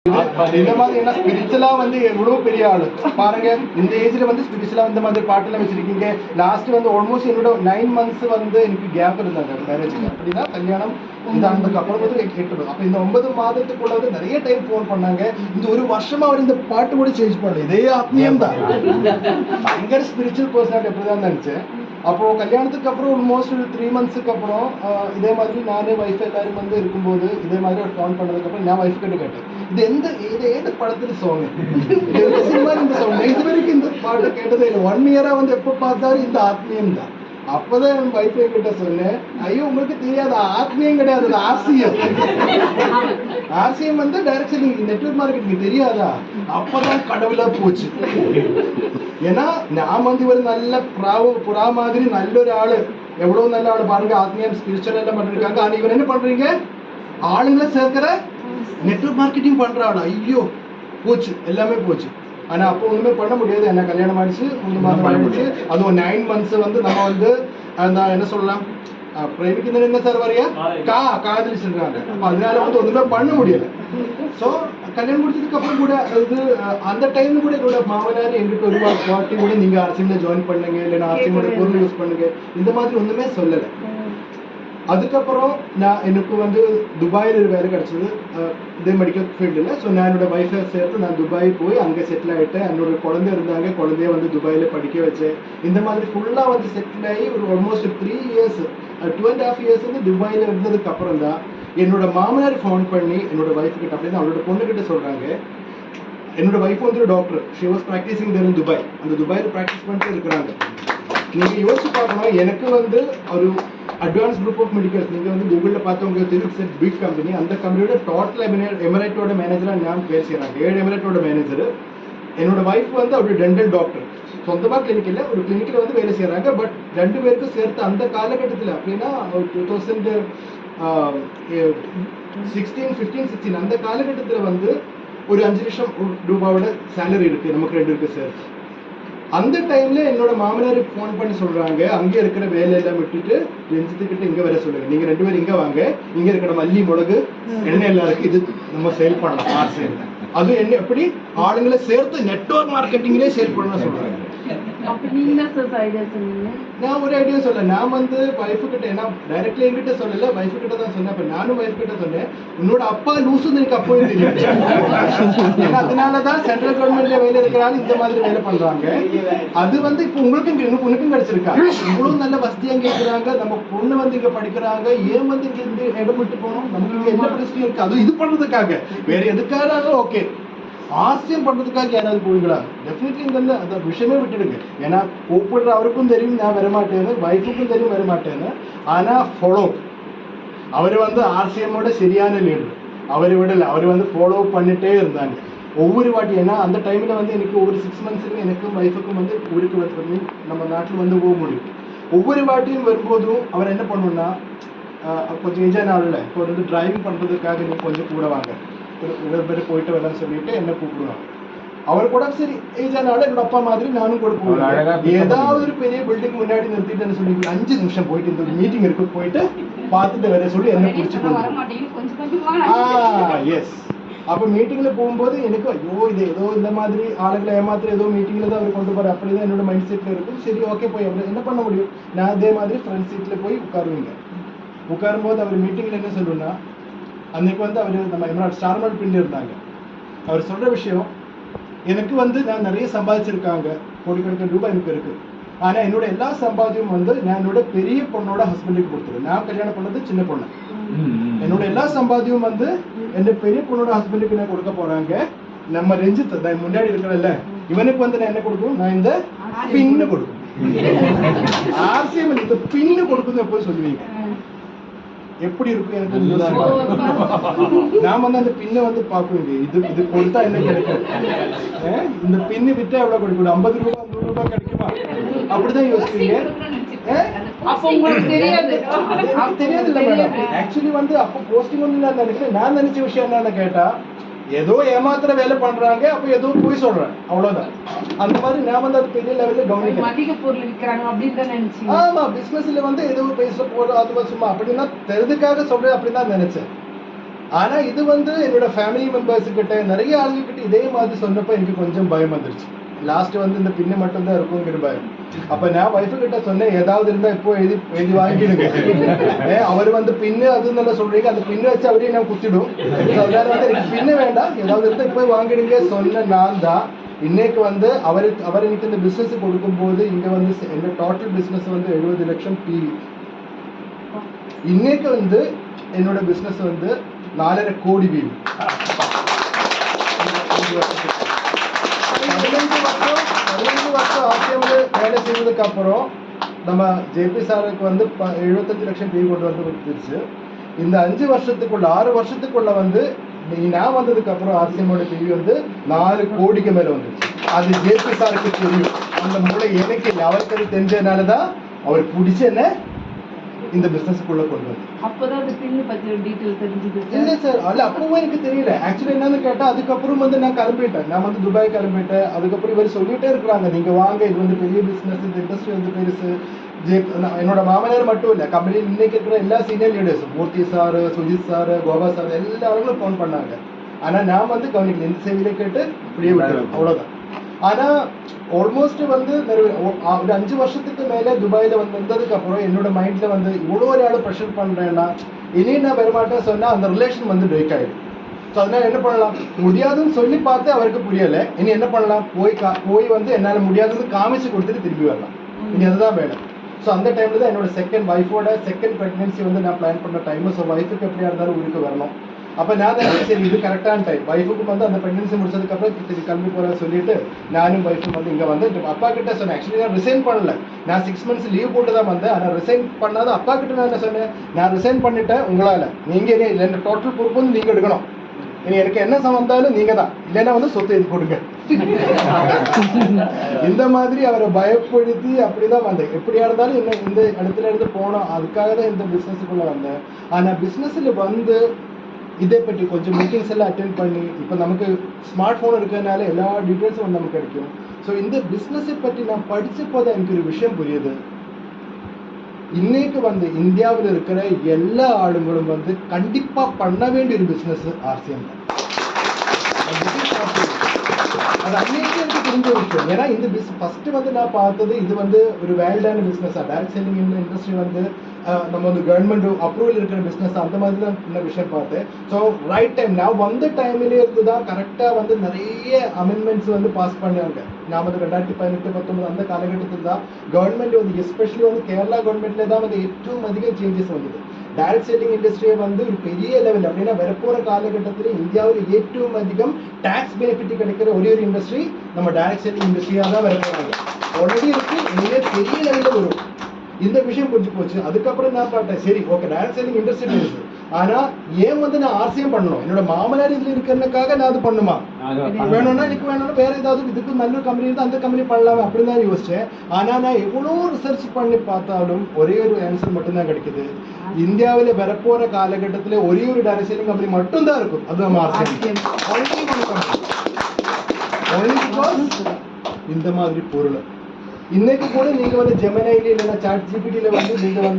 இந்த மாதிரி என்ன ஸ்பிரிச்சுவலா வந்து எவ்வளவு பெரிய ஆளு பாருங்க. இந்த ஏஜ்ல வந்து ஸ்பிரிச்சுவலா இந்த மாதிரி பாட்டுல வச்சிருக்கீங்க. லாஸ்ட் வந்து ஆல்மோஸ்ட் என்னோட 9 months வந்து எனக்கு கேப் இருந்தாங்க மேரேஜுக்கு. அப்படின்னா கல்யாணம் இந்த ஆண்டுக்கு அப்புறம் வந்து 8 அப்ப இந்த 9 மாதத்துக்குள்ள வந்து நிறைய டைம் ஃபோன் பண்ணாங்க. இந்த ஒரு வருஷமா அவர் இந்த பாட்டு கூட சேஞ்ச் பண்ணல. இதே ஆத்மீயம் தான். பயங்கர ஸ்பிரிச்சுவல் பர்சனாலிட்டி அப்படிதான் நினைச்சேன். அப்போ கல்யாணத்துக்கு அப்புறம் ஆல்மோஸ்ட் ஒரு 3 monthsக்கு அப்புறம் இதே மாதிரி நானே வைஃப் எல்லாரும் வந்து இருக்கும்போது இதே மாதிரி ஒரு ஃபோன் பண்ணதுக்கு அப்புறம் நான் வைஃப் கிட்ட கேட்டேன், இது ஏது படத்துல சாங், சினிமா இந்த சாங் இது வரைக்கும் இந்த பாட்டு கேட்டதே இல்லை. 1 year வந்து எப்போ பார்த்தாலும் இந்த ஆத்மீயம் தான். அப்பதான் என் வைஃப் கிட்ட சொன்னேன், ஐயோ உங்களுக்கு தெரியாது, ஆத்மீயம் கிடையாது, அது ஆர்சிஎம். ஆர்சிஎம் வந்து டைரக்ஷன் நெட்வொர்க் மார்க்கெட்டிங் தெரியாதா? அப்பதான் கடவுளா போச்சு. ஏன்னா நான் வந்து ஒரு நல்ல புறா மாதிரி நல்ல ஒரு ஆளு, எவ்வளவு நல்ல ஆளு பாருங்க, ஆத்மீயம் ஸ்பிரிச்சுவல் எல்லாம் பண்ணிருக்காங்க. ஆனா இவர் என்ன பண்றீங்க, ஆளுங்களை சேர்க்கிற நெட்வொர்க் மார்க்கெட்டிங் பண்ற ஆளு. ஐயோ போச்சு, எல்லாமே போச்சு. ஆனா அப்போ ஒண்ணுமே பண்ண முடியாது. என்ன கல்யாணம் ஆயிடுச்சு, 3 மாதம் ஆயிடுச்சு. அதுவும் 9 months வந்து நம்ம வந்து அந்த என்ன சொல்லலாம், பிரேமிக்கிறது என்ன சார் வரையா காதலிச்சிருக்காங்க. அப்ப அதனால வந்து ஒண்ணுமே பண்ண முடியல. ஸோ கல்யாணம் முடிச்சதுக்கு அப்புறம் கூட இது அந்த டைம்ல கூட என்னோட மாமனார் எங்கிட்ட ஒரு வாட்டி கூட நீங்க ஆர்சிஎம்ல ஜாயின் பண்ணுங்க, இல்லைன்னா ஆர்சிஎம்மோட பொருள் யூஸ் பண்ணுங்க, இந்த மாதிரி ஒண்ணுமே சொல்லலை. அதுக்கப்புறம் எனக்கு வந்து துபாயில் ஒரு வேலை கிடைச்சது, இதே மெடிக்கல் ஃபீல்டில். ஸோ நான் என்னோட வைஃபை சேர்த்து நான் துபாய் போய் அங்கே செட்டில் ஆகிட்டேன். என்னோட குழந்தை இருந்தாங்க, குழந்தைய வந்து துபாயில் படிக்க வச்சேன். இந்த மாதிரி ஃபுல்லாக வந்து செட்டில் ஆகி ஒரு ஆல்மோஸ்ட் 3 years 2.5 years வந்து துபாயில் இருந்ததுக்கு அப்புறம் தான் என்னோட மாமனார் ஃபோன் பண்ணி என்னோட வைஃப் கிட்ட, அப்படின்னு அவளோட பொண்ணுகிட்ட சொல்கிறாங்க, என்னோட வைஃப் வந்து ஒரு doctor, she was practising there in Dubai. அந்த துபாயில் ப்ராக்டிஸ் பண்ணிட்டு இருக்கிறாங்க. நீங்கள் யோசிச்சு பார்க்கணும், எனக்கு வந்து ஒரு அட்வான்ஸ் குரூப் ஆஃப் மெடிக்கல்ஸ், நீங்கள் வந்து கூகுளில் பார்த்தவங்க தெரியும், பிக் கம்பெனி. அந்த கம்பெனியோட டோட்டல் எமிரேட்டோட மேனேஜராக நான் பேர் செய்கிறாங்க, 7 எமிரேட்டோட மேனேஜர். என்னோட வைஃப் வந்து அவருடைய டென்டல் டாக்டர், சொந்தமாக கிளினிக் இல்லை, ஒரு கிளினிக்கில் வந்து வேலை செய்கிறாங்க. பட் 2 பேருக்கும் சேர்த்து அந்த காலகட்டத்தில் அப்படின்னா 2016, 15, 16 அந்த காலகட்டத்தில் வந்து ஒரு 5 லட்சம் ரூபாவோட சேலரி இருக்குது நமக்கு 2 பேருக்கு சேர்த்து. அந்த டைம்ல என்னோட மாமனாருக்கு ஃபோன் பண்ணி சொல்றாங்க, அங்கே இருக்கிற வேலையெல்லாம் விட்டுட்டு ரஞ்சித்துக்கிட்ட இங்க வர சொல்லுங்க, நீங்க 2 பேரும் இங்க வாங்க, இங்க இருக்கிற மல்லி மிளகு எண்ணெய் எல்லாம் இருக்கு, இது நம்ம சேல் பண்ணலாம் ஆர்சிஎம். அது என்ன எப்படி ஆளுங்களை சேர்த்து நெட்வொர்க் மார்க்கெட்டிங்லேயே சேல் பண்ண சொல்றாங்க. நான் ஒரு ஐடியா சொல்ல, நான் வந்து வைஃபு கிட்ட, ஏன்னா டைரக்ட்லி என்கிட்ட சொல்லல, வைஃபு கிட்ட தான் சொன்னேன். அப்ப நானும் வைஃப் கிட்ட சொன்னேன், உன்னோட அப்பா லூசுன்னு எனக்கு அப்போ தெரியும். ஏன்னா அதனாலதான் சென்ட்ரல் கவர்மெண்ட்ல வேலை இருக்கிறாங்க, இந்த மாதிரி வேலை பண்றாங்க. அது வந்து இப்போ உனக்கும் கிடைச்சிருக்கா, இவ்வளவு நல்ல வசதியா கேட்கிறாங்க, நம்ம பொண்ணு வந்து இங்க படிக்கிறாங்க, ஏன் வந்து இங்க இருந்து இடம் விட்டு போகணும், நமக்கு இங்க என்ன பிரச்சனை இருக்கு, அது இது பண்றதுக்காக, வேற எதுக்காக ஓகே, ஆர்சிஎம் பண்றதுக்காக யாராவது போவீங்களா? டெஃபினெட்லி இந்த அந்த விஷயமே விட்டுடுங்க. ஏன்னா கூப்பிடுற அவருக்கும் தெரியும் நான் வரமாட்டேன்னு, வைஃபுக்கும் தெரியும் வரமாட்டேன்னு. ஆனா ஃபாலோ, அவர் வந்து ஆர்சிஎம்மோட சரியான லீடர், அவர் விடல, அவர் வந்து ஃபாலோ பண்ணிட்டே இருந்தாங்க ஒவ்வொரு வாட்டி. ஏன்னா அந்த டைம்ல வந்து எனக்கு ஒவ்வொரு 6 months எனக்கும் வைஃபுக்கும் வந்து ஊருக்கு வந்து நம்ம நாட்டில் வந்து போக முடியும். ஒவ்வொரு வாட்டியும் வரும்போதும் அவர் என்ன பண்ணுவோம்னா, கொஞ்சம் ஏஜான ஆள் இல்லை, இப்போ வந்து டிரைவிங் பண்றதுக்காக நீ கொஞ்சம் கூட வாங்க, ஒரு பேர் போயிட்டு வரலான்னு சொல்லிட்டு என்ன கூப்பிடுவாங்க. அவர் கூட சரி ஏஜான ஆள், என்னோட அப்பா மாதிரி நானும் கூட போவேன். ஏதாவது ஒரு பெரிய பில்டிங் முன்னாடி நிறுத்திட்டு சொல்லி 5 நிமிஷம் போயிட்டு இந்த ஒரு மீட்டிங் இருக்கு, போயிட்டு பார்த்துட்டு வர சொல்லி என்ன பிடிச்சி எஸ். அப்போ மீட்டிங்ல போகும்போது எனக்கு ஐயோ இது ஏதோ இந்த மாதிரி ஆளுகளை ஏமாத்திர ஏதோ மீட்டிங்ல தான் அவர் கொண்டு போற, அப்படிதான் என்னோட மைண்ட் செட்ல இருக்கும். சரி ஓகே போய் அவர் என்ன பண்ண முடியும், நான் அதே மாதிரி ஃப்ரண்ட் சீட்ல போய் உட்காருவீங்க. உட்காரும்போது அவர் மீட்டிங்ல என்ன சொல்லுன்னா, அன்னைக்கு வந்து அவர் நம்ம எம்ராய்ட் ஸ்டார்மல் பின் இருந்தாங்க. அவர் சொல்ற விஷயம், எனக்கு வந்து நான் நிறைய சம்பாதிச்சிருக்காங்க, கோடிக்கணக்கான ரூபாய் எனக்கு இருக்கு. ஆனா என்னோட எல்லா சம்பாத்தியம் வந்து நான் என்னோட பெரிய பொண்ணோட ஹஸ்பண்டுக்கு கொடுத்துருவேன். நான் கல்யாணம் பண்ணது சின்ன பொண்ணு, என்னோட எல்லா சம்பாத்தியம் வந்து என் பெரிய பொண்ணோட ஹஸ்பண்டுக்கு நான் கொடுக்க போறாங்க. நம்ம ரஞ்சித் முன்னாடி இருக்கிறல்ல, இவனுக்கு வந்து நான் என்ன கொடுக்கும், நான் இந்த பின்னு கொடுக்கும், ஆர்சிஎம் இந்த பின்னு கொடுக்குன்னு எப்போது சொல்லுவீங்க. எப்படி இருக்கும் எனக்கு நான் வந்து அந்த பின்னை வந்து பார்க்குவீங்க, இது கொடுத்தா என்ன கிடைக்கும், இந்த பின்னு விட்டா எவ்வளவு கிடைக்கும், 50 ரூபாய் 100 ரூபாய் கிடைக்குமா, அப்படிதான் யோசிப்பீங்க. தெரியாது இல்ல மேடம், ஆக்சுவலி வந்து அப்போ போஸ்டிங் வந்து நான் நினைக்கிறேன், நான் நினைச்ச விஷயம் என்னன்னு கேட்டா, ஏதோ ஏமாத்திர வேலை பண்றாங்க, அப்ப ஏதோ போய் சொல்றேன், அவ்வளவுதான். அந்த மாதிரி நான் வந்து அது பெரிய லெவல்ல கவனிக்கிறேன். ஆமா, பிசினஸ்ல வந்து ஏதோ பேச போற அது சும்மா அப்படின்னா தெரிதுக்காக சொல்றேன் அப்படின்னு தான் நினைச்சேன். ஆனா இது வந்து என்னோட ஃபேமிலி மெம்பர்ஸ் கிட்ட நிறைய ஆளுங்க கிட்ட இதே மாதிரி சொன்னப்ப எனக்கு கொஞ்சம் பயம் வந்துருச்சு. லாஸ்ட் வந்து இந்த பின்னு மட்டும் தான் இருக்குங்கிற பயம். அப்ப நான் வைஃபு கிட்ட சொன்னேன், ஏதாவது இருந்தா இப்போ எழுதி வாங்கிடுங்க. அவர் வந்து பின்னு அதுன்னு சொல்றீங்க, அந்த பின்னு வச்சு அவரையும் நான் குத்திடும். அதனால வந்து எனக்கு பின்னு வேண்டாம், ஏதாவது இருந்தா இப்போ வாங்கிடுங்க சொன்ன நான் தான். இன்னைக்கு வந்து அவர் எனக்கு இந்த பிசினஸ் கொடுக்கும்போது இங்க வந்து என்ன டோட்டல் பிசினஸ் வந்து 70 லட்சம் PV. இன்னைக்கு வந்து என்னோட பிசினஸ் வந்து 4.5 கோடி PV. 15 வருஷம் ஆசியம்ல வேலை செய்வதுக்கு அப்புறம் நம்ம JP சாருக்கு வந்து 75 லட்சம் PV கொண்டு வந்து கொடுத்துருச்சு. இந்த 5 வருஷத்துக்குள்ள 6 வருஷத்துக்குள்ள வந்து நான் வந்ததுக்கு அப்புறம் RCMோட PV வந்து 4 கோடிக்கு மேல வந்துருச்சு. அது JP சாருக்கு தெரியும். அந்த மூளை எனக்கு இல்லை, அவருக்கு அது தெரிஞ்சதுனாலதான் அவர் பிடிச்ச என்ன இந்த பிசினஸ்க்குள்ள கொண்டு வந்து. அப்பதான் அந்த பின்னு பத்தி ஒரு டீடைல் தெரிஞ்சது. இல்ல சார், அல்ல அப்பவும் எனக்கு தெரியல. ஆக்சுவலி என்னன்னு கேட்டா அதுக்கப்புறம் வந்து நான் கிளம்பிட்டேன். நான் வந்து துபாய் கிளம்பிட்டேன். அதுக்கப்புறம் இவர் சொல்லிட்டே இருக்கிறாங்க, நீங்க வாங்க, இது வந்து பெரிய பிசினஸ், இந்த இண்டஸ்ட்ரி வந்து பெருசு. என்னோட மாமனார் மட்டும் இல்ல, கம்பெனியில் இன்னைக்கு இருக்கிற எல்லா சீனியர் லீடர்ஸும் மூர்த்தி sir, Sujith sir, Gopa sir எல்லாரும் ஃபோன் பண்ணாங்க. ஆனா நான் வந்து கவனிக்கல, இந்த சேவையில கேட்டு இப்படியே விட்டுருவேன், அவ்வளவுதான். ஆனா ஆல்மோஸ்ட் வந்து ஒரு 5 வருஷத்துக்கு மேல துபாயில வந்ததுக்கு அப்புறம் என்னோட மைண்ட்ல வந்து இவ்வளோ ஒரு ஆளு ப்ரெஷர் பண்றேன்னா இனி நான் வரமாட்டேன் சொன்னா அந்த ரிலேஷன் வந்து பிரேக் ஆயிடும். ஸோ அதனால என்ன பண்ணலாம், முடியாதுன்னு சொல்லி பார்த்து அவருக்கு புரியல, இனி என்ன பண்ணலாம், போய் வந்து என்னால் முடியாதுன்னு காமிச்சு கொடுத்துட்டு திரும்பி வரலாம். இனி அதுதான் வேணும். ஸோ அந்த டைம்ல தான் என்னோட வைஃபோட செகண்ட் ப்ரெக்னன்சி வந்து நான் பிளான் பண்ண டைம். ஸோ வைஃபுக்கு எப்படியா இருந்தாலும் ஊருக்கு வரணும். அப்ப நான் தான் சரி இது கரெக்டான டைம். வைஃபுக்கு வந்து அந்த பிரெக்னன்சி முடிச்சதுக்கு அப்புறம் சரி கிளம்பி போற சொல்லிட்டு நானும் வைஃபும் வந்து இங்க வந்து அப்பா கிட்ட சொன்னேன். ஆக்சுவலி நான் ரிசைன் பண்ணல, நான் 6 months லீவ் போட்டு தான் வந்தேன். ஆனா ரிசைன் பண்ணாத அப்பா கிட்ட நான் என்ன சொன்னேன், நான் ரிசைன் பண்ணிட்டேன், உங்களால நீங்க என்ன டோட்டல் பொறுப்பு வந்து நீங்க எடுக்கணும், இனி எனக்கு என்ன சம்பந்தாலும் நீங்க தான், இல்லைன்னா வந்து சொத்து எழுதி கொடுங்க. இந்த மாதிரி அவரை பயப்படுத்தி அப்படிதான் வந்தேன். எப்படியா இருந்தாலும் என்ன இந்த இடத்துல இருந்து போனோம், அதுக்காக தான் இந்த பிசினஸுக்குள்ள வந்தேன். ஆனா பிசினஸ்ல வந்து இதை பற்றி கொஞ்சம் மீட்டிங்ஸ் எல்லாம் அட்டென்ட் பண்ணி, இப்போ நமக்கு ஸ்மார்ட் ஃபோன் இருக்கிறதுனால எல்லா டீட்டெயில்ஸும் வந்து நமக்கு கிடைக்கும். ஸோ இந்த பிஸ்னஸை பற்றி நான் படிச்சப்போ தான் எனக்கு ஒரு விஷயம் புரியுது. இன்னைக்கு வந்து இந்தியாவில் இருக்கிற எல்லா ஆளுங்களும் வந்து கண்டிப்பா பண்ண வேண்டிய ஒரு பிஸ்னஸ் RCM தான். அது அன்னைக்கு எனக்கு தெரிஞ்ச விஷயம். ஏன்னா இந்த ஃபர்ஸ்ட் வந்து நான் பார்த்தது இது வந்து ஒரு வேல்டான பிஸ்னஸ், டைரக்ட் செல்லிங் இண்டஸ்ட்ரி வந்து நம்ம வந்து கவர்மெண்ட் அப்ரூவல் இருக்கிற பிஸ்னஸ் அந்த மாதிரி தான் இந்த விஷயம் பார்த்தேன். ஸோ ரைட் டைம் நான் வந்த டைம்லேயே இருந்து தான் கரெக்டாக வந்து நிறைய அமெண்ட்மெண்ட்ஸ் வந்து பாஸ் பண்ணாங்க. நான் வந்து 2018-19 அந்த காலகட்டத்தில் தான் கவர்மெண்ட் வந்து எஸ்பெஷலி வந்து கேரளா கவர்மெண்ட்ல தான் வந்து ഏറ്റവും அதிகம் சேஞ்சஸ் வந்தது. டைரக்ட் செல்லிங் இண்டஸ்ட்ரியை வந்து ஒரு பெரிய லெவல் அப்படின்னா வரப்போற காலகட்டத்தில் இந்தியாவில் ഏറ്റവും அதிகம் டாக்ஸ் பெனிஃபிட் கிடைக்கிற ஒரே ஒரு இண்டஸ்ட்ரி நம்ம டைரக்ட் செல்லிங் இண்டஸ்ட்ரியாக தான் வரப்போறாங்க. ஆல்ரெடி இருக்கு, இனிமே பெரிய லெவலில் வரும். இந்த விஷயம் புரிஞ்சு போச்சு. அதுக்கப்புறம் நான் பார்த்தேன், சரி ஓகே டைரக்ட் செல்லிங் இண்டஸ்ட்ரி இருக்கு, ஆனா ஏன் வந்து நான் RCM பண்ணணும், என்னோட மாமனார் இதுல இருக்கிறதுக்காக நான் அது பண்ணுமா, வேணும்னா எனக்கு வேணும்னா வேற ஏதாவது இதுக்கு நல்ல கம்பெனி இருந்தால் அந்த கம்பெனி பண்ணலாமே அப்படின்னு தான் யோசிச்சேன். ஆனா நான் எவ்வளோ ரிசர்ச் பண்ணி பார்த்தாலும் ஒரே ஒரு ஆன்சர் மட்டும்தான் கிடைக்குது. இந்தியாவில் வரப்போற காலகட்டத்தில் ஒரே ஒரு டைரக்ட் செல்லிங் கம்பெனி மட்டும்தான் இருக்கும், அது நம்ம RCM. இந்த மாதிரி பொருள் இன்னைக்கு கூட நீங்க வந்து ஜெமினில இல்லைன்னா சாட் ஜிபிடில வந்து நீங்க வந்து